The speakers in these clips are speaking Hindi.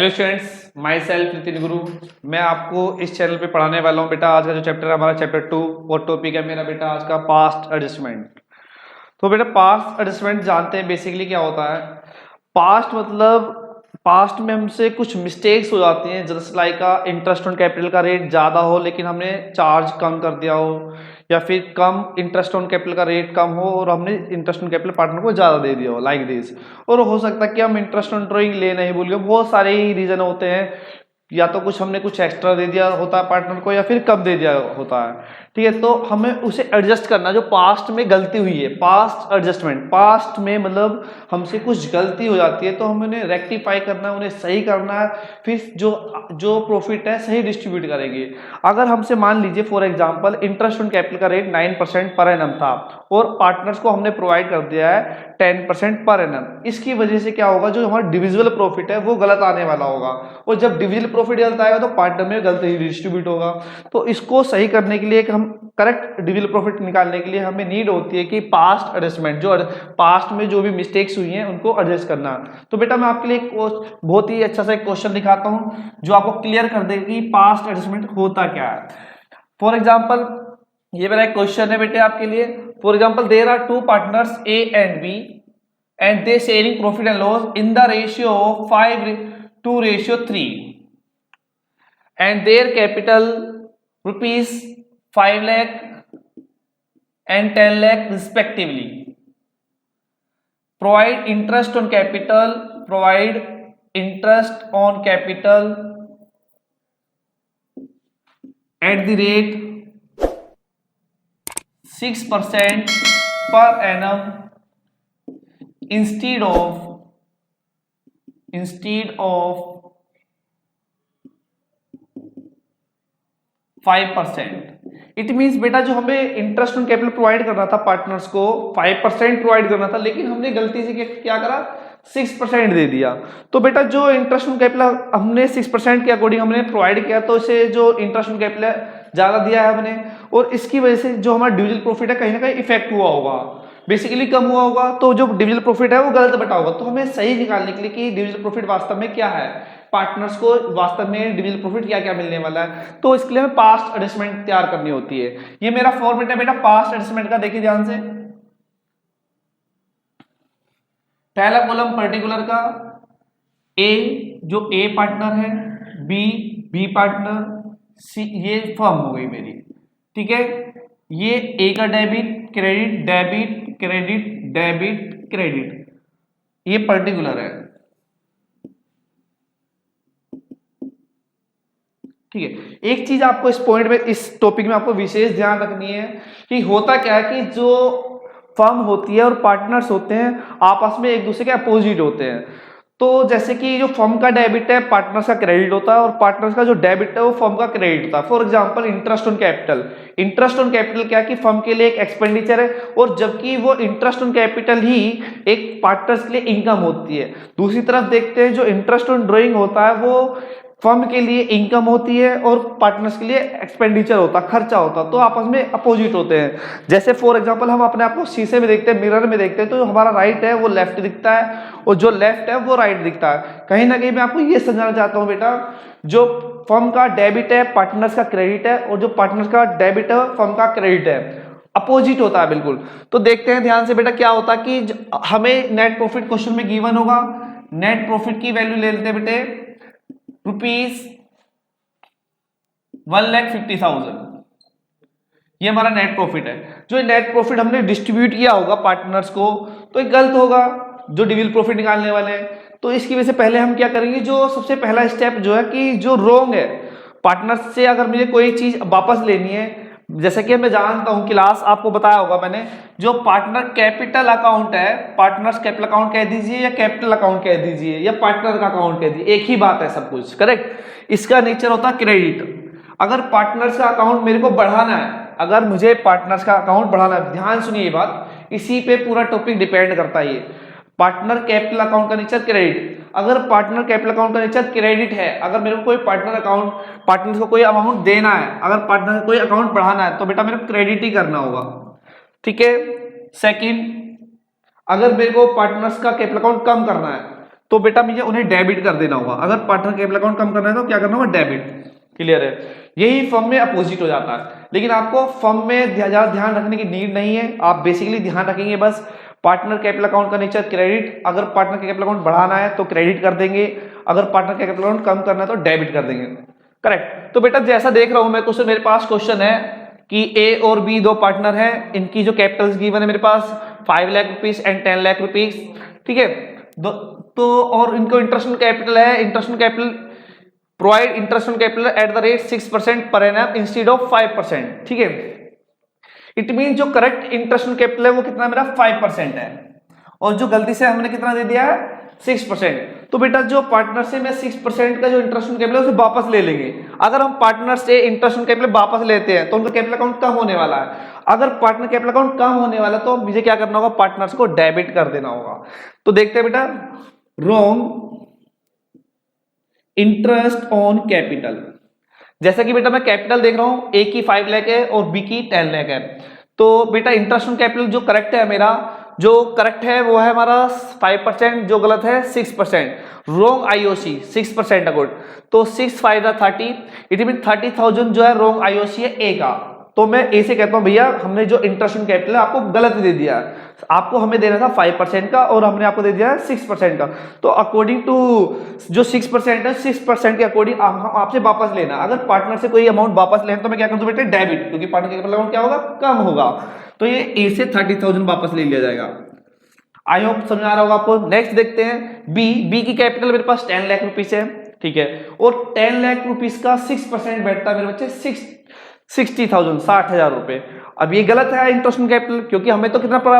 Hello students, my self Nitin गुरु। मैं आपको इस चैनल पे पढ़ाने वाला हूँ बेटा। आज का जो चैप्टर है हमारा चैप्टर 2 और टॉपिक है मेरा बेटा आज का पास्ट एडजस्टमेंट। तो बेटा पास्ट एडजस्टमेंट जानते हैं बेसिकली क्या होता है। पास्ट मतलब पास्ट में हमसे कुछ मिस्टेक्स हो जाती हैं, just like interest on capital का रेट ज़्यादा हो लेकिन हमने चार्ज कम कर दिया हो, या फिर कम इंटरेस्ट ऑन कैपिटल का रेट कम हो और हमने इंटरेस्ट ऑन कैपिटल पार्टनर को ज़्यादा दे दिया हो, लाइक दिस। और हो सकता है कि हम इंटरेस्ट ऑन ड्रॉइंग ले नहीं भूल गए। बहुत सारे ही रीज़न होते हैं, या तो कुछ हमने कुछ एक्स्ट्रा दे दिया होता है पार्टनर को, या फिर कम दे दिया होता है। ठीक है, तो हमें उसे एडजस्ट करना जो पास्ट में गलती हुई है। पास्ट एडजस्टमेंट, पास्ट में मतलब हमसे कुछ गलती हो जाती है तो हमें उन्हें रेक्टिफाई करना है, उन्हें सही करना है, फिर जो प्रॉफिट है सही डिस्ट्रीब्यूट करेंगे। अगर हमसे मान लीजिए for example interest on capital का रेट 9% पर एनम था और पार्टनर्स को हमने प्रोवाइड कर दिया है 10% पर एनम। इसकी वजह से क्या होगा, जो हमारा डिविजिबल प्रॉफिट है वो गलत आने वाला होगा, और जब डिविजिबल प्रॉफिट गलत आएगा तो पार्टनर में गलत ही डिस्ट्रीब्यूट होगा। तो इसको सही करने के लिए हम करेक्ट डिविजिबल प्रॉफिट निकालने के लिए हमें नीड होती है कि पास्ट एडजस्टमेंट, जो पास्ट में जो भी मिस्टेक्स हुई हैं उनको एडजस्ट करना। तो बेटा मैं आपके लिए एक बहुत ही अच्छा सा एक क्वेश्चन दिखाता हूं जो आपको क्लियर कर देगा कि पास्ट एडजस्टमेंट होता क्या है। फॉर एग्जाम्पल ये मेरा एक क्वेश्चन है बेटे आपके लिए। For example there are two partners A and B and they sharing profit and loss in the ratio of 5:3 and their capital rupees 5 lakh and 10 lakh respectively. Provide interest on capital at the rate 6% per annum instead of 5%। It means बेटा जो हमें इंटरेस्ट ऑन कैपिटल प्रोवाइड करना था पार्टनर्स को 5% प्रोवाइड करना था, लेकिन हमने गलती से क्या करा 6% दे दिया। तो बेटा जो इंटरेस्ट ऑन कैपिटल हमने 6% के अकॉर्डिंग हमने प्रोवाइड किया, तो इसे जो इंटरेस्ट ऑन कैपिटल ज्यादा दिया है हमने, और इसकी वजह से जो हमारा डिविजिबल प्रॉफिट है कहीं ना कहीं इफेक्ट हुआ होगा, बेसिकली कम हुआ होगा। तो जो डिविजिबल प्रॉफिट है वो गलत बटा होगा। तो हमें सही निकालने के लिए कि डिविजिबल प्रॉफिट वास्तव में क्या है, पार्टनर्स को वास्तव में डिविजिबल प्रॉफिट क्या क्या मिलने वाला है, तो इसके लिए हमें पास्ट एडजस्टमेंट तैयार करनी होती है। ये मेरा फॉर्मेट है बेटा पास्ट एडजस्टमेंट का, देखिए ध्यान से। पहला कॉलम पर्टिकुलर का, ए जो ए पार्टनर है, बी पार्टनर, सी ये फर्म हो गई मेरी। ठीक है, ये ए का debit credit debit credit debit credit, ये पर्टिकुलर है। ठीक है, एक चीज आपको इस पॉइंट में, इस टॉपिक में आपको विशेष ध्यान रखनी है कि होता क्या है कि जो फर्म होती है और पार्टनर्स होते हैं आपस में एक दूसरे के अपोजिट होते हैं। तो जैसे कि जो फर्म का डेबिट है पार्टनर्स का क्रेडिट होता है, और पार्टनर्स का जो डेबिट है वो फर्म का क्रेडिट होता है। For example interest on capital, interest on capital क्या है कि फर्म के लिए एक एक्सपेंडिचर है, और जबकि वो इंटरेस्ट ऑन कैपिटल ही एक पार्टनर्स के लिए इनकम होती है। दूसरी तरफ देखते हैं जो इंटरेस्ट ऑन ड्रॉइंग होता है वो फर्म के लिए इनकम होती है और पार्टनर्स के लिए एक्सपेंडिचर होता है, खर्चा होता है। तो आपस में अपोजिट होते हैं। जैसे फॉर एग्जांपल हम अपने आप को शीशे में देखते हैं, मिरर में देखते हैं, तो जो हमारा राइट है वो लेफ्ट दिखता है और जो लेफ्ट है वो राइट दिखता है। कहीं ना कहीं मैं आपको ये समझाना चाहता हूँ बेटा, जो फर्म का डेबिट है पार्टनर्स का क्रेडिट है, और जो पार्टनर्स का डेबिट है फर्म का क्रेडिट है, अपोजिट होता है बिल्कुल। तो देखते हैं ध्यान से बेटा क्या होता है कि हमें नेट प्रॉफिट क्वेश्चन में गिवन होगा। नेट प्रॉफिट की वैल्यू ले लेते हैं बेटे रुपीज 1,50,000, ये हमारा नेट प्रॉफिट है। जो नेट प्रॉफिट हमने डिस्ट्रीब्यूट किया होगा पार्टनर्स को तो एक गलत होगा जो डिविजिबल प्रॉफिट निकालने वाले हैं। तो इसकी वजह से पहले हम क्या करेंगे, जो सबसे पहला स्टेप जो है कि जो रॉन्ग है पार्टनर्स से अगर मुझे कोई चीज वापस लेनी है, जैसे कि मैं जानता हूं क्लास आपको बताया होगा मैंने, जो पार्टनर कैपिटल अकाउंट है, पार्टनर्स कैपिटल अकाउंट कह दीजिए या कैपिटल अकाउंट कह दीजिए या पार्टनर का अकाउंट कह दीजिए, एक ही बात है सब कुछ, करेक्ट। इसका नेचर होता है क्रेडिट। अगर पार्टनर्स का अकाउंट मेरे को बढ़ाना है, अगर मुझे पार्टनर्स का अकाउंट बढ़ाना है, ध्यान सुनिए ये बात, इसी पे पूरा टॉपिक डिपेंड करता है। ये पार्टनर कैपिटल अकाउंट का नेचर क्रेडिट, अगर पार्टनर कैपिटल अकाउंट का नेचर क्रेडिट है, अगर मेरे को कोई पार्टनर को कोई अमाउंट देना है, अगर पार्टनर को कोई अकाउंट बढ़ाना है तो बेटा मेरे को क्रेडिट ही करना होगा। ठीक है, सेकंड, अगर मेरे को पार्टनर्स का कैपिटल अकाउंट कम करना है तो बेटा मुझे उन्हें डेबिट कर देना होगा। अगर पार्टनर कैपिटल अकाउंट कम करना है तो क्या करना होगा, डेबिट। क्लियर है, यही फर्म में अपोजिट हो जाता है। लेकिन आपको फर्म में ज्यादा ध्यान रखने की नीड नहीं है, आप बेसिकली ध्यान रखेंगे बस पार्टनर कैपिटल अकाउंट का नेचर क्रेडिट, अगर पार्टनर कैपिटल अकाउंट बढ़ाना है तो क्रेडिट कर देंगे, अगर पार्टनर कैपिटल अकाउंट कम करना है तो डेबिट कर देंगे। करेक्ट। तो बेटा जैसा देख रहा हूं मैं क्वेश्चन, मेरे पास क्वेश्चन है कि ए और बी दो पार्टनर हैं, इनकी जो कैपिटल्स गिवन है मेरे पास 5 lakh rupees and 10 lakh rupees, ठीक है। तो और इनको इंटरेस्ट ऑन कैपिटल है, interest on capital provide interest on capital at the rate 6% per annum instead of 5%, ठीक है। इट मीन जो करेक्ट इंटरेस्ट ऑन कैपिटल है वो कितना मेरा 5% है, और जो गलती से हमने कितना दे दिया है 6%। तो बेटा जो पार्टनर से मैं 6% का जो इंटरेस्ट ऑन कैपिटल है उसे वापस ले लेंगे। अगर हम पार्टनर से इंटरेस्ट ऑन कैपिटल वापस लेते हैं तो उनका कैपिटल अकाउंट कम होने वाला है। अगर पार्टनर कैपिटल अकाउंट कम होने वाला तो मुझे क्या करना होगा, पार्टनर्स को डेबिट कर देना होगा। तो देखते हैं बेटा, रॉन्ग इंटरेस्ट ऑन कैपिटल, जैसा कि बेटा मैं कैपिटल देख रहा हूं, ए की 5 लाख है और बी की 10 लाख है। तो बेटा इंटरेस्ट ऑन कैपिटल जो करेक्ट है मेरा, जो करेक्ट है वो है हमारा 5%, जो गलत है 6%। रॉन्ग आईओसी 6% अकाउंट, तो 6 5 30, इट मीन 30,000 जो है रॉन्ग आईओसी है ए का। तो मैं ए से कहता हूं भैया हमने जो इंटरेस्ट ऑन कैपिटल है आपको गलत दे दिया है, आपको हमें देना था 5% का और हमने आपको दे दिया है 6% का। तो अकॉर्डिंग टू जो 6% है, 6% के अकॉर्डिंग हम आपसे वापस लेना। अगर पार्टनर से कोई अमाउंट वापस लेना तो मैं क्या कर दूं बेटे, डेबिट, क्योंकि पार्टनर कैपिटल अकाउंट क्या होगा, कम होगा। तो ये ए से 30,000 वापस ले लिया जाएगा। आई होप समझ आ रहा होगा आपको। नेक्स्ट देखते हैं बी की कैपिटल मेरे पास 10 लाख रुपीस है, ठीक है, और 10 लाख रुपीस का 6% बैठता है मेरे बच्चे 60,000, 60,000 रुपए। अब ये गलत है इंटरेस्ट ऑन कैपिटल, क्योंकि हमें तो कितना पड़ा,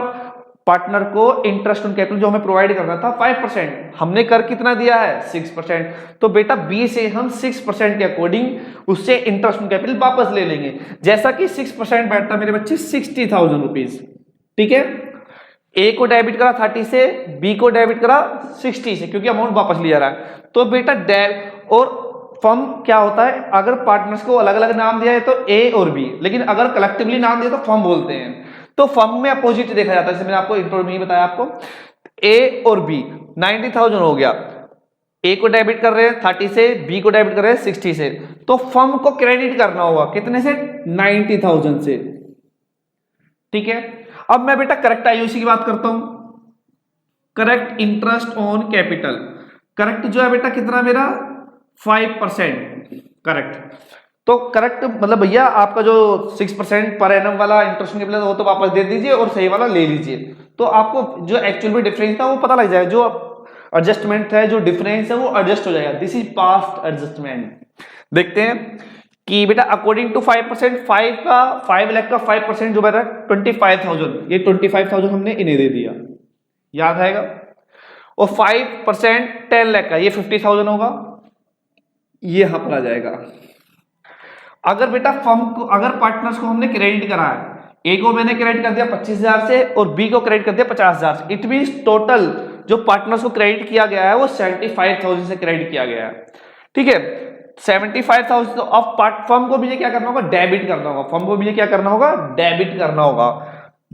पार्टनर को इंटरेस्ट ऑन कैपिटल जो हमें प्रोवाइड करना था 5%, हमने कर कितना दिया है 6%। तो बेटा बी से हम 6% के अकॉर्डिंग उससे इंटरेस्ट ऑन कैपिटल वापस ले लेंगे। जैसा कि 6% बैठता मेरे बच्चे 60,000 रुपीज, ठीक है। ए को डेबिट करा 30 से, बी को डेबिट करा 60 से, क्योंकि अमाउंट वापस लिया रहा है। तो बेटा डेब और फर्म क्या होता है, अगर पार्टनर्स को अलग अलग नाम दिया है तो ए और बी, लेकिन अगर कलेक्टिवली नाम दिया तो फर्म बोलते हैं। तो फर्म में अपोजिट देखा जाता है, जैसे मैंने आपको इंट्रो में ही बताया आपको, ए और बी 90,000 हो गया, ए को डेबिट कर रहे हैं 30 से, बी को डेबिट कर रहे हैं 60 से, तो फर्म को क्रेडिट करना होगा कितने से, 90,000 से, ठीक है। अब मैं बेटा करेक्ट आईओसी की बात करता हूं, correct interest on capital, correct जो है बेटा कितना मेरा 5%, करेक्ट। तो करेक्ट मतलब भैया आपका जो 6% पर एनम वाला इंटरेस्ट ऑन कैपिटल वो तो वापस दे दीजिए और सही वाला ले लीजिए, तो आपको जो एक्चुअल में डिफरेंस था वो पता लग जाएगा, जो एडजस्टमेंट है, जो डिफरेंस है वो एडजस्ट हो जाएगा। This is past adjustment. देखते हैं कि बेटा अकॉर्डिंग टू 5%, 5 लाख का 5% जो बेटा 25,000, ये 25,000 हमने इन्हें दे दिया, याद आएगा। और 5% 10 लाख का ये 50,000 होगा, ये यहां पर आ जाएगा। अगर बेटा फर्म को, अगर पार्टनर्स को हमने क्रेडिट करा है, ए को मैंने क्रेडिट कर दिया 25,000 से और बी को क्रेडिट कर दिया 50,000 से, इट मींस टोटल जो पार्टनर्स को क्रेडिट किया गया है वो 75,000 से क्रेडिट किया गया है, ठीक है। 75,000 तो अब फर्म को मुझे क्या करना होगा, डेबिट करना होगा, फर्म को मुझे क्या करना होगा, डेबिट करना होगा।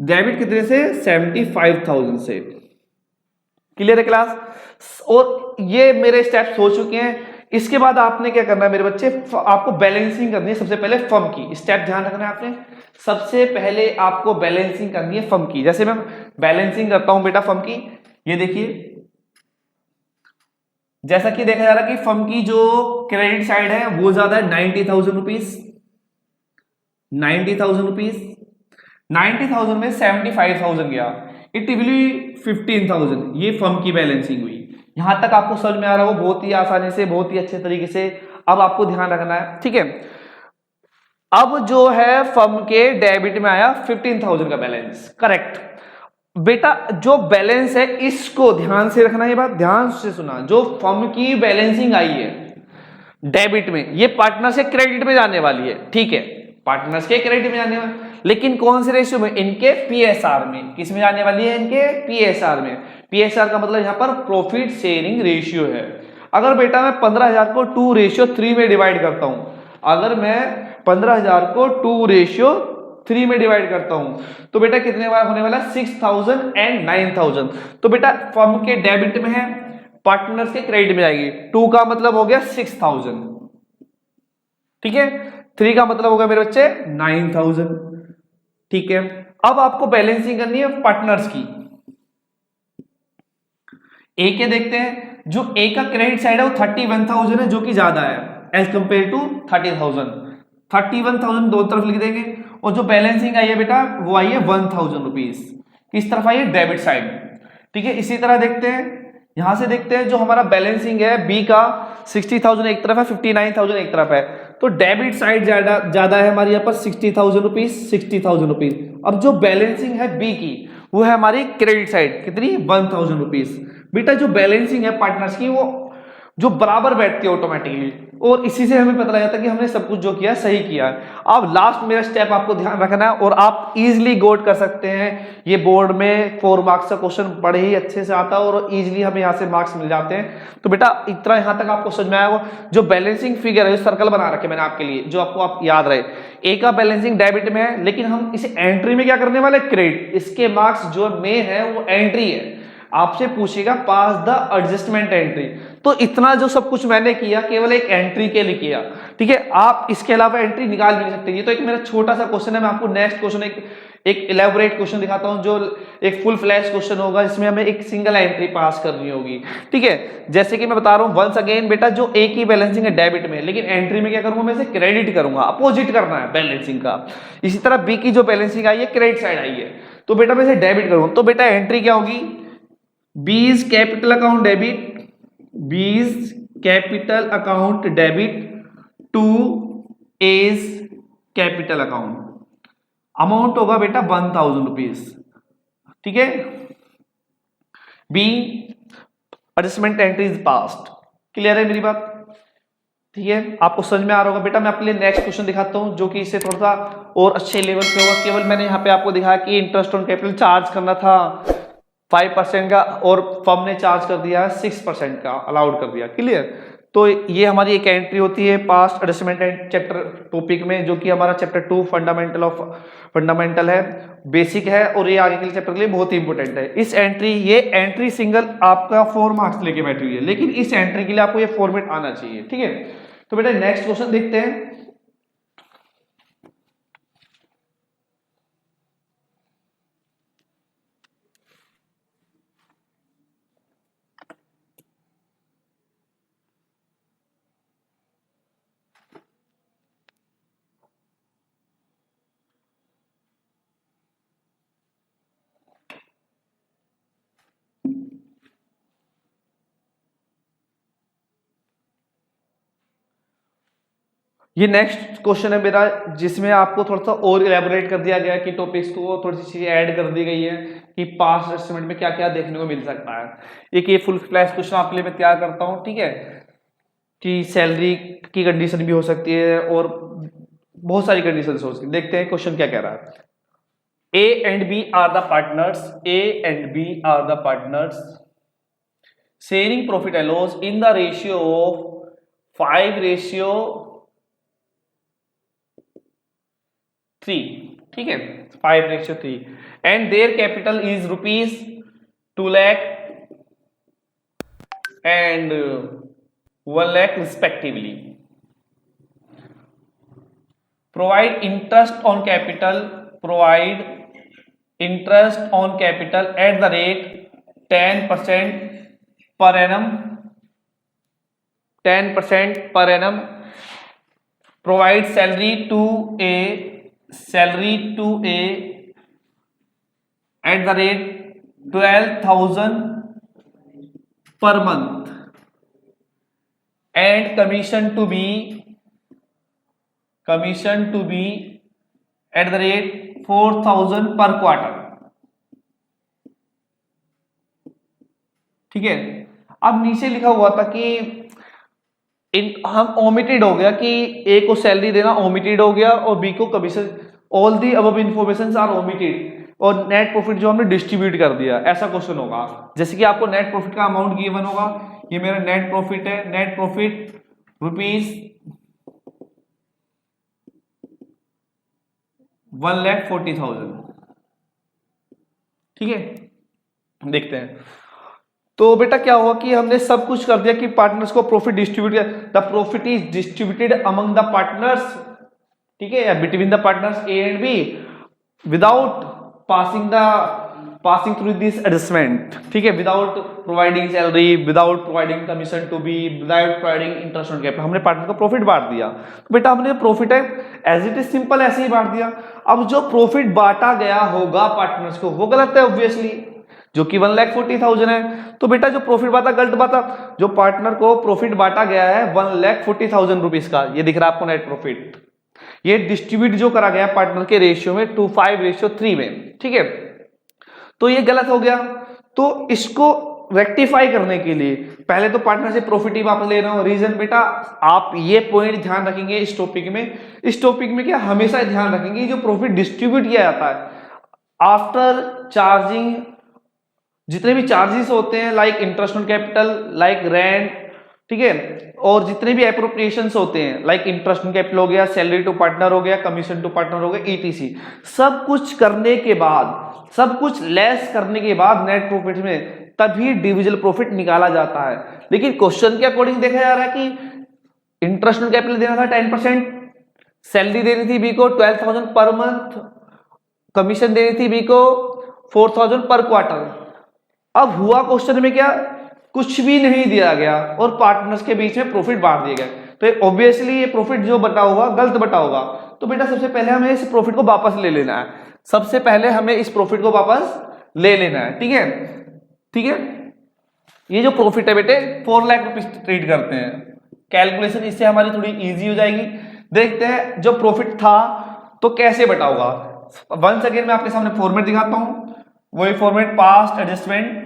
डेबिट कितने से, 75,000 से। क्लियर है क्लास। और ये मेरे स्टेप्स हो चुके हैं। इसके बाद आपने क्या करना है मेरे बच्चे, आपको बैलेंसिंग करनी है सबसे पहले फर्म की, स्टेप ध्यान रखना है आपने। सबसे पहले आपको बैलेंसिंग करनी है फर्म की। जैसे मैं बैलेंसिंग करता हूं बेटा फर्म की, ये देखिए जैसा कि देखा जा रहा है कि फर्म की जो क्रेडिट साइड है वो ज्यादा है 90,000 रुपीज, 90,000 रुपीज, 90,000 में 75,000 गया, इट विल बी 15,000। ये फर्म की बैलेंसिंग हुई। यहां तक आपको समझ में आ रहा हो, बहुत ही आसानी से, बहुत ही अच्छे तरीके से। अब आपको ध्यान रखना है, ठीक है। अब जो है फर्म के डेबिट में आया 15,000 का बैलेंस, करेक्ट। बेटा जो बैलेंस है इसको ध्यान से रखना, ये बात ध्यान से सुना। जो फर्म की बैलेंसिंग आई है डेबिट में, ये पार्टनर से क्रेडिट में जाने वाली है, ठीक है, पार्टनर्स के क्रेडिट में जाने वाली, लेकिन कौन से रेशियो में, इनके पीएसआर में। किस में जाने वाली है, इनके पीएसआर में। पीएसआर का मतलब यहां पर प्रॉफिट शेयरिंग रेशियो है। अगर बेटा मैं 15,000 को 2:3 में डिवाइड करता हूं, अगर मैं 15,000 को 2:3 में डिवाइड करता हूं तो बेटा कितने बार होने वाला, 6,000 एंड 9,000। तो बेटा फर्म के डेबिट में है, पार्टनर्स के क्रेडिट में जाएगी। 2 का मतलब हो गया 6000, ठीक है। 3 का मतलब होगा मेरे बच्चे 9000, ठीक है। अब आपको बैलेंसिंग करनी है पार्टनर्स की। ए के देखते हैं, जो ए का क्रेडिट साइड है वो 31,000 है, जो कि ज्यादा है एज कंपेयर टू 30,000। 31,000 दो तरफ लिख देंगे, और जो बैलेंसिंग आई है बेटा वो आई है 1,000 रुपीज, किस तरफ आई है, डेबिट साइड, ठीक है। इसी तरह देखते हैं, यहां से देखते हैं जो हमारा बैलेंसिंग है बी का 60,000 एक तरफ है, 59,000 एक तरफ है, तो डेबिट साइड ज्यादा है हमारी यहाँ पर 60,000 रुपीज, 60,000 रुपीज। अब जो बैलेंसिंग है बी की वो है हमारी क्रेडिट साइड, कितनी, 1,000 रुपीज। बेटा जो बैलेंसिंग है पार्टनर्स की वो जो बराबर बैठती है ऑटोमेटिकली, और इसी से हमें पता लग जाता है कि हमने सब कुछ जो किया सही किया है। अब लास्ट मेरा स्टेप आपको ध्यान रखना है, और आप इजीली गौर कर सकते हैं, ये बोर्ड में 4 मार्क्स का क्वेश्चन बड़े ही अच्छे से आता है और इजीली हमें यहाँ से मार्क्स मिल जाते हैं। तो बेटा इतना यहाँ तक आपको समझ में आया होगा। जो बैलेंसिंग फिगर है, जो सर्कल बना रखे मैंने आपके लिए, जो आपको आप याद रहे, ए का बैलेंसिंग डेबिट में है, लेकिन हम इसे एंट्री में क्या करने वाले, क्रेडिट। इसके मार्क्स जो में है वो एंट्री है, आपसे पूछेगा पास द एडजस्टमेंट एंट्री। तो इतना जो सब कुछ मैंने किया केवल एक एंट्री के लिए किया, ठीक है। आप इसके अलावा एंट्री निकाल भी नहीं सकते। ये तो एक मेरा छोटा सा क्वेश्चन है, मैं आपको नेक्स्ट क्वेश्चन एक इलेबोरेट क्वेश्चन दिखाता हूं, जो एक फुल फ्लैश क्वेश्चन होगा, इसमें हमें एक सिंगल एंट्री पास करनी होगी, ठीक है। जैसे कि मैं बता रहा हूं वंस अगेन बेटा, जो ए की बैलेंसिंग है डेबिट में, लेकिन एंट्री में क्या करूंगा, मैं इसे क्रेडिट करूंगा, अपोजिट करना है बैलेंसिंग का। इसी तरह बी की जो बैलेंसिंग आई है क्रेडिट साइड आई है, तो बेटा मैं इसे डेबिट करूंगा। तो बेटा एंट्री क्या होगी, B's capital account debit, B's capital account debit to A's capital account, amount होगा बेटा 1,000 रुपीज, ठीक है। B adjustment entry is passed, clear है मेरी बात, ठीक है। आपको समझ में आ रहा होगा बेटा। मैं आपके लिए नेक्स्ट क्वेश्चन दिखाता हूं, जो कि इससे थोड़ा सा और अच्छे लेवल पे होगा। केवल मैंने यहाँ पे आपको दिखाया कि इंटरेस्ट ऑन कैपिटल चार्ज करना था 5% का, और फर्म ने चार्ज कर दिया 6% का, अलाउड कर दिया, क्लियर। तो ये हमारी एक एंट्री होती है पास्ट एडजस्टमेंट चैप्टर टॉपिक में, जो कि हमारा चैप्टर 2 फंडामेंटल है, बेसिक है, और ये आगे के लिए चैप्टर के लिए बहुत ही इंपॉर्टेंट है। इस एंट्री, ये एंट्री सिंगल आपका 4 मार्क्स लेके बैठी हुई है, लेकिन इस एंट्री के लिए आपको ये फॉर्मेट आना चाहिए, ठीक है। तो बेटा नेक्स्ट क्वेश्चन देखते हैं। ये नेक्स्ट क्वेश्चन है मेरा, जिसमें आपको थोड़ा सा और इलेबोरेट कर दिया गया है कि टॉपिक्स को थोड़ी सी चीजें ऐड कर दी गई है कि पास्ट एस्टिमेट में क्या क्या देखने को मिल सकता है। एक ये फुल फ्लैश क्वेश्चन आपके लिए मैं तैयार करता हूँ, ठीक है, कि सैलरी की कंडीशन भी हो सकती है और बहुत सारी कंडीशन हो सकती है। देखते हैं क्वेश्चन क्या कह रहा है। A and B are the partners, A and B are the partners sharing profit and loss in the ratio of 5:3, ठीक है, 5:3, and their capital is rupees 2 lakh and 1 lakh respectively. Provide interest on capital, provide interest on capital at the rate 10% per annum, 10% per annum. Provide salary to A at the rate 12,000 per month and commission to B eight the rate 4,000 पर क्वार्टर, ठीक है। अब नीचे लिखा हुआ था कि हम ओमिटेड हो गया कि ए को सैलरी देना ओमिटेड हो गया और बी को commission, all the above information are omitted, और नेट प्रॉफिट जो हमने डिस्ट्रीब्यूट कर दिया, ऐसा क्वेश्चन होगा। जैसे कि आपको नेट प्रॉफिट का अमाउंट गिवन होगा, ये मेरा नेट प्रॉफिट है, नेट प्रॉफिट रुपीज 1,40,000, ठीक है। देखते हैं तो बेटा क्या हुआ कि हमने सब कुछ कर दिया कि पार्टनर्स को profit distribute, the profit is distributed among the partners, ठीक है, between the partners A and B without passing through this adjustment, ठीक है, without providing salary, without providing commission to B, without providing interest on capital, हमने पार्टनर को प्रॉफिट बांट दिया। तो बेटा हमने प्रॉफिट है एज इट इज सिंपल ऐसे ही बांट दिया। अब जो प्रॉफिट बांटा गया होगा पार्टनर्स को वो गलत है ऑब्वियसली, जो कि 1,40,000 है। तो बेटा जो प्रॉफिट बांटा गलत बांटा, जो पार्टनर को प्रॉफिट बांटा गया है 1,40,000 रुपीज का, ये दिख रहा है आपको नेट प्रॉफिट, ये डिस्ट्रीब्यूट जो करा गया पार्टनर के रेशियो में 2:5:3 में, ठीक है, तो ये गलत हो गया। तो इसको रेक्टिफाई करने के लिए पहले तो पार्टनर से प्रॉफिट ही वापस ले रहा हूं। रीजन बेटा आप ये पॉइंट ध्यान रखेंगे इस टॉपिक में क्या हमेशा ध्यान रखेंगे, जो प्रॉफिट डिस्ट्रीब्यूट किया जाता है आफ्टर चार्जिंग जितने भी चार्जेस होते हैं, like interest on capital, like rent, ठीक है, और जितने भी एप्रोप्रिएशंस होते हैं लाइक इंटरेस्ट ऑन कैपिटल हो गया, सैलरी टू पार्टनर हो गया, कमीशन टू पार्टनर हो गया, ईटीसी, सब कुछ करने के बाद, सब कुछ लेस करने के बाद नेट प्रॉफिट में तभी डिविजिबल प्रॉफिट निकाला जाता है। लेकिन क्वेश्चन के अकॉर्डिंग देखा जा रहा है कि इंटरेस्ट ऑन कैपिटल देना था 10%, सैलरी देनी थी बी को 12,000 पर मंथ, कमीशन देनी थी बी को 4,000 पर क्वार्टर। अब हुआ क्वेश्चन में क्या, कुछ भी नहीं दिया गया और पार्टनर्स के बीच में प्रॉफिट बांट दिए गए, तो ऑब्वियसली ये प्रॉफिट जो बटा होगा गलत बटा होगा। तो बेटा सबसे पहले हमें इस प्रॉफिट को वापस ले लेना है, सबसे पहले हमें इस प्रॉफिट को वापस ले लेना है, ठीक है, ठीक है। ये जो प्रॉफिट है बेटे 4 लाख रुपीज ट्रीट करते हैं, कैलकुलेशन इससे हमारी थोड़ी इजी हो जाएगी। देखते हैं जो प्रॉफिट था तो कैसे बटा होगा। वंस अगेन मैं आपके सामने फॉर्मेट दिखाता हूं, वही फॉर्मेट पास्ट एडजस्टमेंट,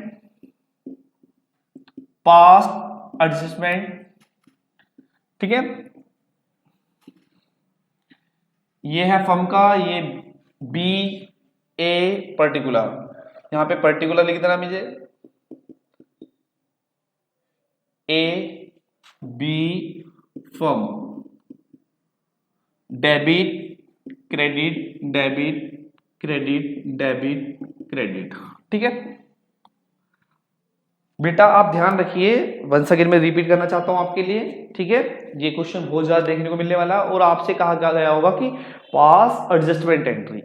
ठीक है, ये है फर्म का, ये बी ए पर्टिकुलर, यहां पे पर्टिकुलर लिख देना मुझे, A B firm, debit credit debit credit debit credit, ठीक है बेटा। आप ध्यान रखिए, वंस अगेन मैं रिपीट करना चाहता हूं आपके लिए, ठीक है, ये क्वेश्चन बहुत ज्यादा देखने को मिलने वाला है और आपसे कहा गया होगा कि पास एडजस्टमेंट एंट्री।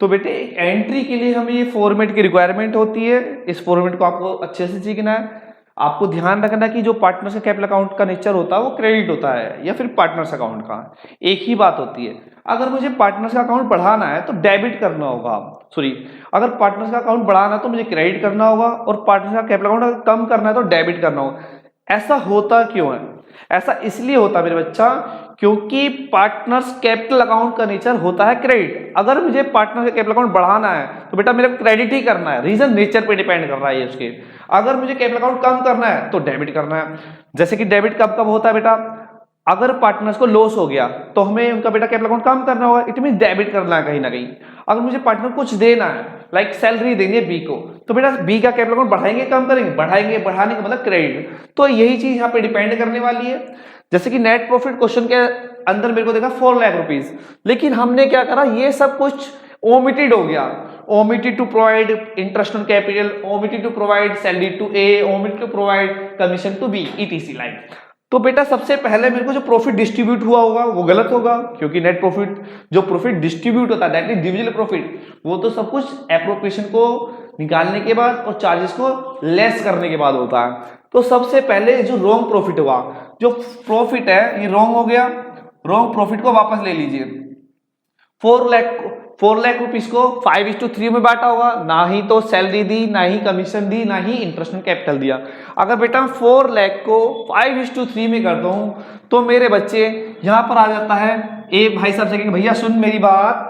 तो बेटे एंट्री के लिए हमें ये फॉर्मेट की रिक्वायरमेंट होती है, इस फॉर्मेट को आपको अच्छे से सीखना है। आपको ध्यान रखना कि जो पार्टनर्स का कैपिटल अकाउंट का नेचर होता है वो क्रेडिट होता है या फिर पार्टनर्स अकाउंट का, एक ही बात होती है। अगर मुझे पार्टनर्स का अकाउंट बढ़ाना है तो डेबिट करना होगा, सॉरी, अगर पार्टनर्स का अकाउंट बढ़ाना है तो मुझे क्रेडिट करना होगा और पार्टनर्स का कैपिटल अकाउंट कम करना है तो डेबिट करना होगा। ऐसा होता क्यों है? ऐसा इसलिए होता है मेरे बच्चा क्योंकि पार्टनर्स कैपिटल अकाउंट का नेचर होता है क्रेडिट। अगर मुझे पार्टनर का कैपिटल अकाउंट बढ़ाना है तो बेटा मेरे को क्रेडिट ही करना है, रीजन नेचर पे डिपेंड कर रहा है उसके। अगर मुझे कैपिटल अकाउंट कम करना है तो डेबिट करना है। जैसे कि डेबिट कब कब होता है बेटा, अगर पार्टनर्स को लॉस हो गया तो हमें उनका बेटा कैपिटल अकाउंट कम करना होगा, इट मीन डेबिट करना है कहीं ना कहीं। अगर मुझे पार्टनर कुछ देना है लाइक सैलरी देंगे बी को तो बेटा बी का कैपिटल अकाउंट बढ़ाएंगे कम करेंगे, बढ़ाएंगे, बढ़ाने का मतलब क्रेडिट। तो यही चीज यहाँ पे डिपेंड करने वाली है। जैसे कि नेट प्रॉफिट क्वेश्चन के अंदर मेरे को देखा 4 लाख रुपीज, लेकिन हमने क्या करा, ये सब कुछ ओमिटेड हो गया। omitted to provide interest on capital, omitted to provide salary to A, omitted to provide commission to B, etc. like। तो बेटा सबसे पहले मेरे को जो प्रॉफिट डिस्ट्रीब्यूट हुआ होगा वो गलत होगा, क्योंकि नेट प्रॉफिट जो प्रॉफिट डिस्ट्रीब्यूट होता है दैट इज डिविजिबल प्रॉफिट, वो तो सब कुछ एप्रोप्रिएशन को निकालने के बाद और चार्जेस को लेस करने के बाद होता है। तो सबसे पहले जो रॉन्ग प्रॉफिट हुआ, जो प्रॉफिट है ये रॉन्ग हो गया, रॉन्ग प्रॉफिट को वापस ले लीजिए। 4 लाख रुपीस को 5:3 में बांटा होगा, ना ही तो सैलरी दी, ना ही कमीशन दी, ना ही इंटरेस्ट ऑन कैपिटल दिया। अगर बेटा 4 लाख को 5:3 में कर दूं तो मेरे बच्चे यहां पर आ जाता है। ए भाई साहब से कहेंगे भैया सुन मेरी बात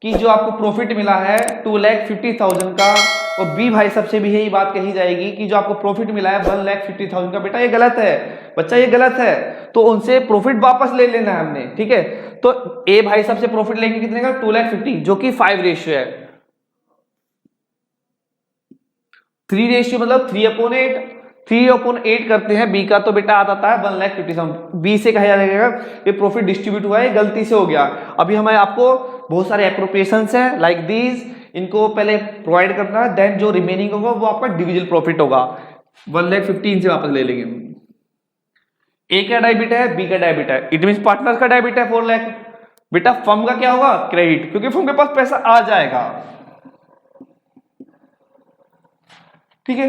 कि जो आपको प्रॉफिट मिला है 2,50,000 का, और बी भाई साहब से भी यही बात कही जाएगी कि जो आपको प्रॉफिट मिला है 1,50,000 का, बेटा ये गलत है बच्चा, ये गलत है। तो उनसे प्रॉफिट वापस ले लेना है हमने, ठीक है। तो ए भाई साहब से प्रॉफिट लेंगे कितने का, 2,50,000, जो कि 5 रेशियो है। 3 रेशियो मतलब 3/8, 3/8 करते हैं बी का तो बेटा आ जाता है 1,50,000। बी से कहा जाएगा ये प्रॉफिट डिस्ट्रीब्यूट हुआ है, गलती से हो गया। अभी हमें आपको बहुत सारे एप्रोप्रिएशंस हैं लाइक दीज, इनको पहले प्रोवाइड करना है, देन जो रिमेनिंग होगा वो आपका डिविजिबल प्रॉफिट होगा। 1,15,000 से वापस ले लेंगे। ए का डेबिट है, बी का डेबिट है, इट मीन पार्टनर का डेबिट है 4 लाख। बेटा फर्म का क्या होगा? क्रेडिट, क्योंकि फर्म के पास पैसा आ जाएगा। ठीक है,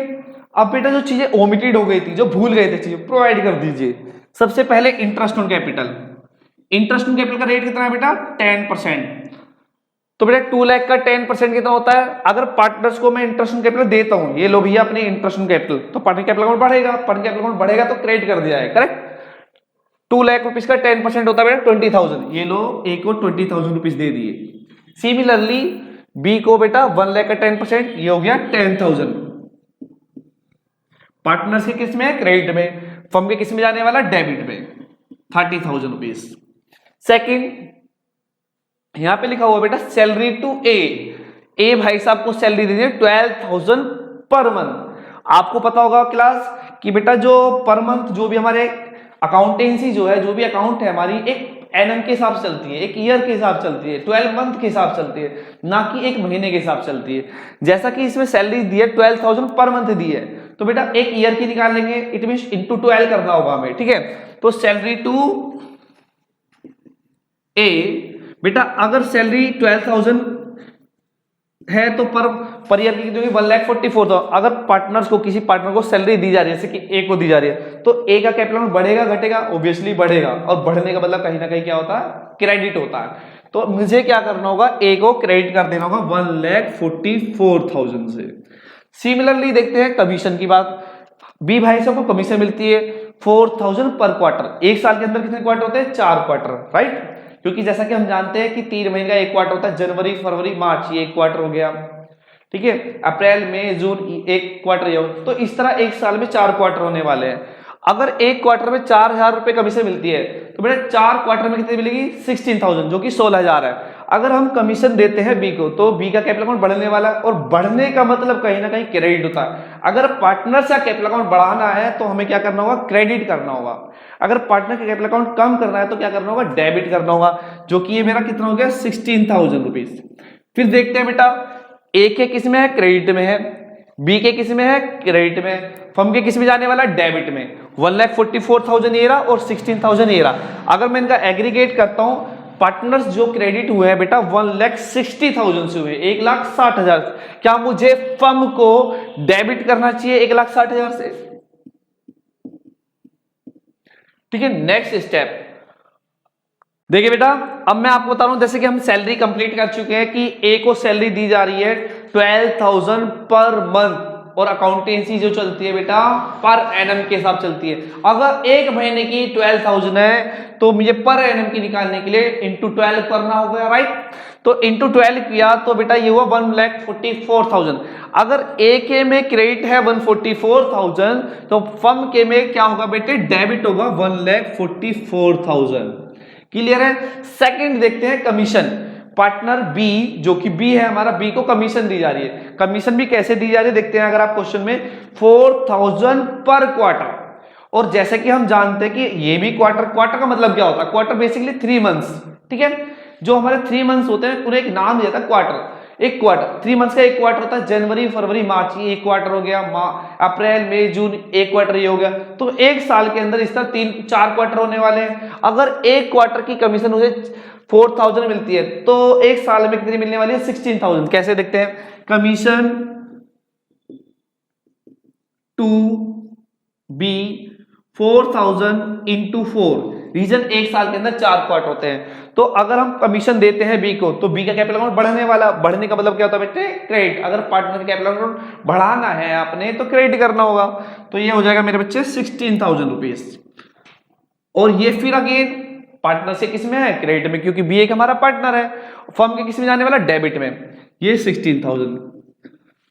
अब बेटा जो चीजें ओमिटेड हो गई थी, जो भूल गए थे चीजें, प्रोवाइड कर दीजिए। सबसे पहले interest on capital. Interest on capital का रेट कितना है बेटा? 10%। तो बेटा 2 लाख का 10% कितना होता है? अगर पार्टनर्स को मैं इंटरेस्ट ऑन कैपिटल देता हूं, ये लो भैया अपने इंटरेस्ट ऑन कैपिटल, तो पार्टनर कैपिटल अमाउंट बढ़ेगा, पार्टनर कैपिटल अमाउंट बढ़ेगा तो क्रेडिट कर दिया है, करेक्ट। 2 लाख रुपीज का 10% होता है बेटा 20,000, ये लो ए को 20,000 रुपीज दे दिए। सिमिलरली बी को बेटा 1 लाख का 10%, ये हो गया 10,000। पार्टनर्स के किस में है? क्रेडिट में। फर्म के किस में जाने वाला? डेबिट में, 30,000 रुपीज। सेकेंड, यहां पे लिखा हुआ बेटा सैलरी टू ए भाई साहब को सैलरी दे दी 12,000 पर मंथ। आपको पता होगा क्लास कि बेटा जो पर मंथ जो भी हमारे अकाउंटेंसी जो है, जो भी अकाउंट है हमारी, एक एनएम के हिसाब से चलती है, एक ईयर के हिसाब से चलती है, 12 मंथ के हिसाब से चलती है, ना कि एक महीने के हिसाब से चलती है। जैसा कि इसमें सैलरी दी है 12,000 पर मंथ दी है, तो बेटा एक ईयर की निकाल लेंगे, इट मीन इंटू 12 करना होगा हमें। ठीक है, तो सैलरी टू ए, बेटा अगर सैलरी 12,000 है तो पर ईयर की कितनी? 1,44,000। अगर पार्टनर्स को, किसी पार्टनर को सैलरी दी जा रही है, जैसे कि ए को दी जा रही है, तो ए का कैपिटल बढ़ेगा घटेगा? ऑब्वियसली बढ़ेगा, और बढ़ने का मतलब कहीं ना कहीं क्या होता है? क्रेडिट होता है। तो मुझे क्या करना होगा? ए को क्रेडिट कर देना होगा 1,44,000 से। सिमिलरली देखते हैं कमीशन की बात। बी भाई साहब को कमीशन मिलती है 4,000 पर क्वार्टर। एक साल के अंदर कितने क्वार्टर होते हैं? 4 क्वार्टर, राइट। क्योंकि जैसा कि हम जानते हैं कि 3 महीने का एक क्वार्टर होता है, जनवरी फरवरी मार्च, ये एक क्वार्टर हो गया। ठीक है, अप्रैल मई जून एक क्वार्टर ये हो, तो इस तरह एक साल में 4 क्वार्टर होने वाले हैं। अगर एक क्वार्टर में 4,000 रुपए कमीशन मिलती है, तो बेटा 4 क्वार्टर में कितनी मिलेगी? 16,000, जो कि 16,000 है। अगर हम कमीशन देते हैं बी को, तो बी का कैपिटल अमाउंट बढ़ने वाला है, और बढ़ने का मतलब कहीं ना कहीं क्रेडिट होता है। अगर पार्टनर का कैपिटल अमाउंट बढ़ाना है तो हमें क्या करना होगा? क्रेडिट करना होगा। अगर पार्टनर का कैपिटल अकाउंट कम करना है तो क्या करना होगा? डेबिट करना होगा, जो कि ये मेरा कितना हो गया? 16,000 रुपीज। फिर देखते हैं बेटा ए के किस में है? क्रेडिट में है। बी के किस में है? क्रेडिट में। फर्म के किस में जाने वाला? डेबिट में। 1,44,000 ये रहा और 16,000 ये रहा। अगर मैं इनका एग्रीगेट करता हूं, पार्टनर्स जो क्रेडिट हुए हैं बेटा 1,60,000 से हुए, 1,60,000। क्या मुझे फर्म को डेबिट करना चाहिए 1,60,000 से? ठीक है, नेक्स्ट स्टेप देखिए बेटा, अब मैं आपको बता रहा हूं, जैसे कि हम सैलरी कंप्लीट कर चुके हैं कि ए को सैलरी दी जा रही है 12,000 पर मंथ, और अकाउंटेंसी जो चलती है बेटा पर एनम के हिसाब चलती है। अगर एक महीने की 12,000 है तो मुझे पर एनम की निकालने के लिए इंटू 12 करना होगा, राइट। तो इंटू 12 किया तो बेटा ये हुआ 1,44,000। अगर ए के में क्रेडिट है 1,44,000, तो फर्म के में क्या होगा बेटे? डेबिट होगा 1,44,000। क्लियर है। सेकंड देखते हैं कमीशन। पार्टनर बी, जो कि बी है हमारा, बी को कमीशन दी जा रही है। कमीशन भी कैसे दी जा रही है देखते हैं। अगर आप क्वेश्चन में 4,000 पर क्वार्टर, और जैसे कि हम जानते हैं कि ये भी क्वार्टर का मतलब क्या होता है? Quarter basically 3 months. ठीक है, जो हमारे 3 मंथ्स होते हैं उन्हें एक नाम दिया था क्वार्टर। एक क्वार्टर 3 मंथ्स का एक क्वार्टर होता है, जनवरी फरवरी मार्च ये एक क्वार्टर हो गया, अप्रैल मई जून एक क्वार्टर ये हो गया। तो एक साल के अंदर इस तरह 3-4 क्वार्टर होने वाले हैं। अगर एक क्वार्टर की कमीशन मुझे 4,000 मिलती है, तो एक साल में कितनी मिलने वाली है? 16,000। कैसे देखते हैं? Commission to B 4,000 into 4। Reason एक साल के अंदर 4 क्वार्टर होते हैं। तो अगर हम कमीशन देते हैं बी को, तो बी का कैपिटल अमाउंट बढ़ने वाला। बढ़ने का मतलब क्या होता है बेटे? क्रेडिट। अगर पार्टनर का कैपिटल अमाउंट बढ़ाना है आपने तो क्रेडिट करना होगा। तो ये हो जाएगा मेरे बच्चे 16,000 रुपीज। और ये फिर अगेन पार्टनर से किस में है? क्रेडिट में, क्योंकि बी एक हमारा पार्टनर है। फर्म के किस में जाने वाला? डेबिट में। ये 16,000।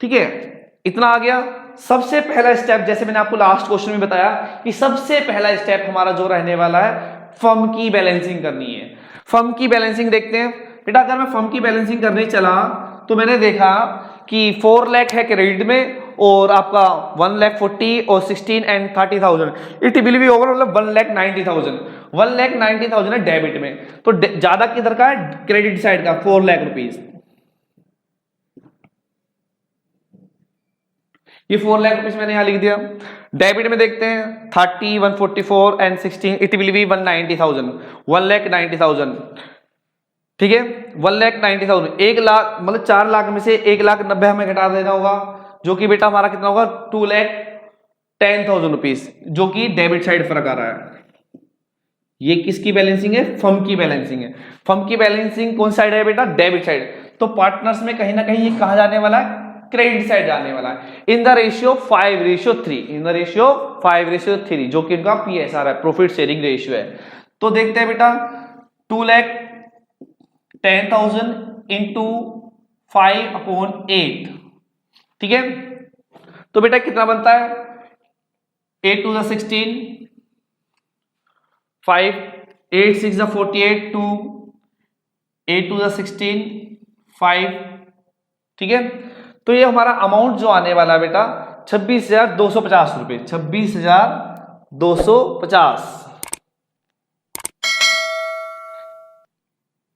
ठीक है, इतना आ गया। सबसे पहला स्टेप, जैसे मैंने आपको लास्ट क्वेश्चन में बताया कि सबसे पहला स्टेप हमारा जो रहने वाला है, फर्म की बैलेंसिंग करनी है। फर्म की बैलेंसिंग देखते हैं बेटा। अगर मैं फर्म की बैलेंसिंग करने चला तो मैंने देखा कि 4 लाख है क्रेडिट में, और आपका 1,40,000 और 16 and 30,000, it will be over मतलब 1,90,000। 1,90,000 है डेबिट में। तो ज्यादा किधर का है? क्रेडिट साइड का, 4 लाख रुपीज। ये 4 लाख रुपीज मैंने यहाँ लिख दिया। डेबिट में देखते हैं 30, 144 एंड 16, इट विल बी 190,000, 1,90,000। ठीक है, 1,90,000, 1 लाख मतलब 4 लाख में से 1,90,000 हमें घटा देना होगा, जो कि बेटा हमारा कितना होगा 2,10,000 रुपीज, जो कि डेबिट साइड फर्क आ रहा है। ये किसकी बैलेंसिंग है? फर्म की बैलेंसिंग है। फर्म की बैलेंसिंग कौन साइड है बेटा? Debit side. तो पार्टनर्स में कहीं ना कहीं ये कहा जाने वाला है? क्रेडिट साइड जाने वाला है, इन the ratio 5:3, in the ratio 5:3, जो कि इनका PSR है, प्रॉफिट शेयरिंग रेशियो है। तो देखते हैं बेटा 2,10,000 इंटू 5/8, ठीक है। तो बेटा कितना बनता है? 8 to the 16, 5, 8 6 the 48, 2, 8 to the 16, 5, ठीक है। तो ये हमारा अमाउंट जो आने वाला है बेटा 26,250 रुपए, 26,250।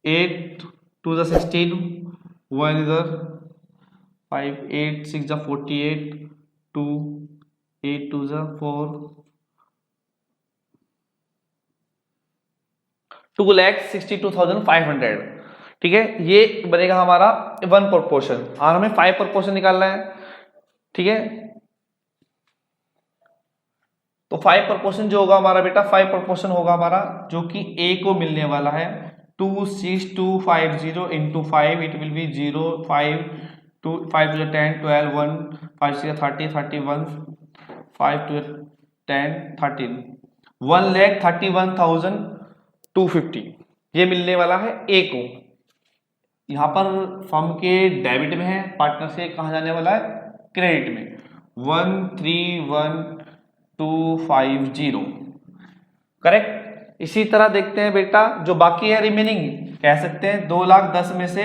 8 to the 16, 1 इधर, 5, 8 6 the 48, 2, 8 to the 4, 2,62,500, ठीक है। ये बनेगा हमारा 1 प्रोपोर्शन, और हमें 5 प्रोपोर्शन निकालना है, ठीक है। तो 5 प्रोपोर्शन जो होगा हमारा बेटा, 5 प्रोपोर्शन होगा हमारा जो कि A को मिलने वाला है 2,6,250 into 5, it will be 0, 5, 2, 5 to the 10, 12, 1, 5 6 30, 31, 5 to 10, 13, 1,31,250 ये मिलने वाला है A को। यहाँ पर फर्म के डेबिट में है, पार्टनर से कहा जाने वाला है क्रेडिट में, 1,31,250, करेक्ट। इसी तरह देखते हैं बेटा जो बाकी है रिमेनिंग, कह सकते हैं 2,10,000 में से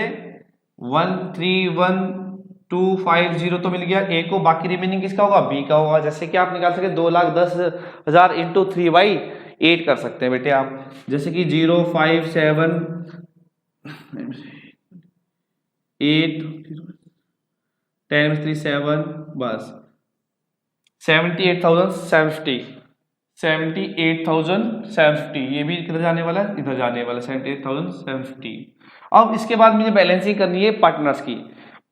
1,31,250 तो मिल गया A को, बाकी रिमेनिंग किसका होगा? B का होगा। जैसे कि आप निकाल सके 2,10,000 इंटू 3/8 कर सकते हैं बेटे आप, जैसे कि 0, 5, 7, 8, 10, 3, 7, बस 78,750, 78,750, ये भी किधर जाने वाला है? इधर जाने वाला है 78,750। अब इसके बाद मुझे बैलेंसिंग करनी है पार्टनर्स की।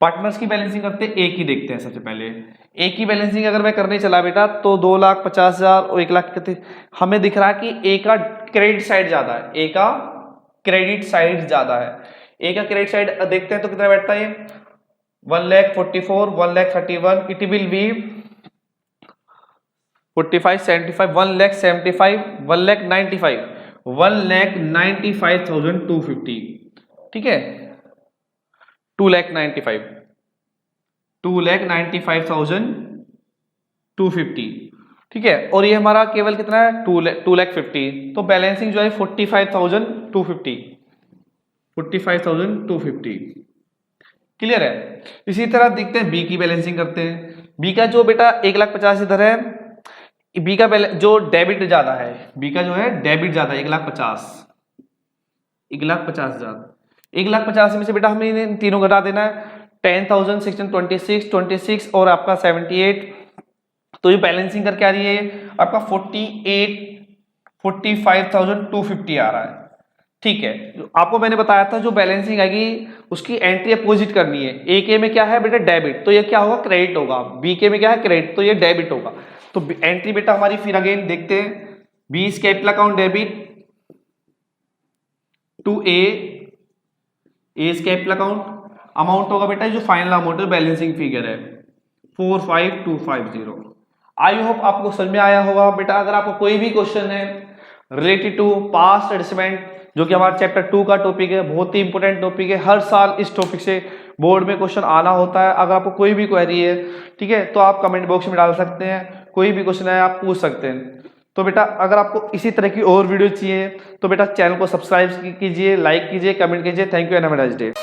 पार्टनर्स की बैलेंसिंग करते हैं, A की देखते हैं सबसे पहले। A की बैलेंसिंग अगर मैं करने चला बेटा तो 2,50,000 और 1,00,000 कितने हमें दिख रहा है कि A का क्रेडिट साइड ज्यादा है, A का क्रेडिट साइड ज्यादा है। A का क्रेडिट साइड देखते हैं तो कितना बैठता है? 1,44,000, 1,31,000, इट विल बी 45, 75, 1,75,000, 1,95,000, 1,95,250, ठीक है। 2,95,250, ठीक है। और ये हमारा केवल कितना है? 2,50,000। तो बैलेंसिंग जो है 45,250, 45,250, क्लियर है। इसी तरह देखते हैं B की बैलेंसिंग करते हैं। B का जो बेटा 1,50,000 इधर है, B का जो डेबिट ज्यादा है, B का जो है डेबिट ज्यादा है 1,50,000, 1,50,000, 1,50,000 में से बेटा हमें इन तीनों घटा देना है, 10,626, 26 और आपका 78। तो ये बैलेंसिंग करके आ रही है आपका 45,250 आ रहा है, ठीक है। आपको मैंने बताया था जो बैलेंसिंग आएगी उसकी एंट्री अपोजिट करनी है। A के में क्या है बेटा? डेबिट, तो ये क्या होगा? क्रेडिट होगा। B के में क्या है? क्रेडिट, तो ये डेबिट होगा। तो एंट्री बेटा हमारी फिर अगेन देखते हैं, B is capital account debit to A is capital account, amount होगा बेटा जो फाइनल अमाउंट है, बैलेंसिंग फिगर है 45,250। आई होप आपको समझ में आया होगा बेटा। अगर आपको कोई भी क्वेश्चन है रिलेटेड टू पास्ट एडजस्टमेंट, जो कि हमारा चैप्टर 2 का टॉपिक है, बहुत ही इंपॉर्टेंट टॉपिक है, हर साल इस टॉपिक से बोर्ड में क्वेश्चन आना होता है। अगर आपको कोई भी क्वेरी है, ठीक है, तो आप कमेंट बॉक्स में डाल सकते हैं, कोई भी क्वेश्चन है आप पूछ सकते हैं। तो बेटा अगर आपको इसी तरह की और वीडियो चाहिए तो बेटा चैनल को सब्सक्राइब कीजिए, लाइक कीजिए, कमेंट कीजिए। Thank you and have a nice day.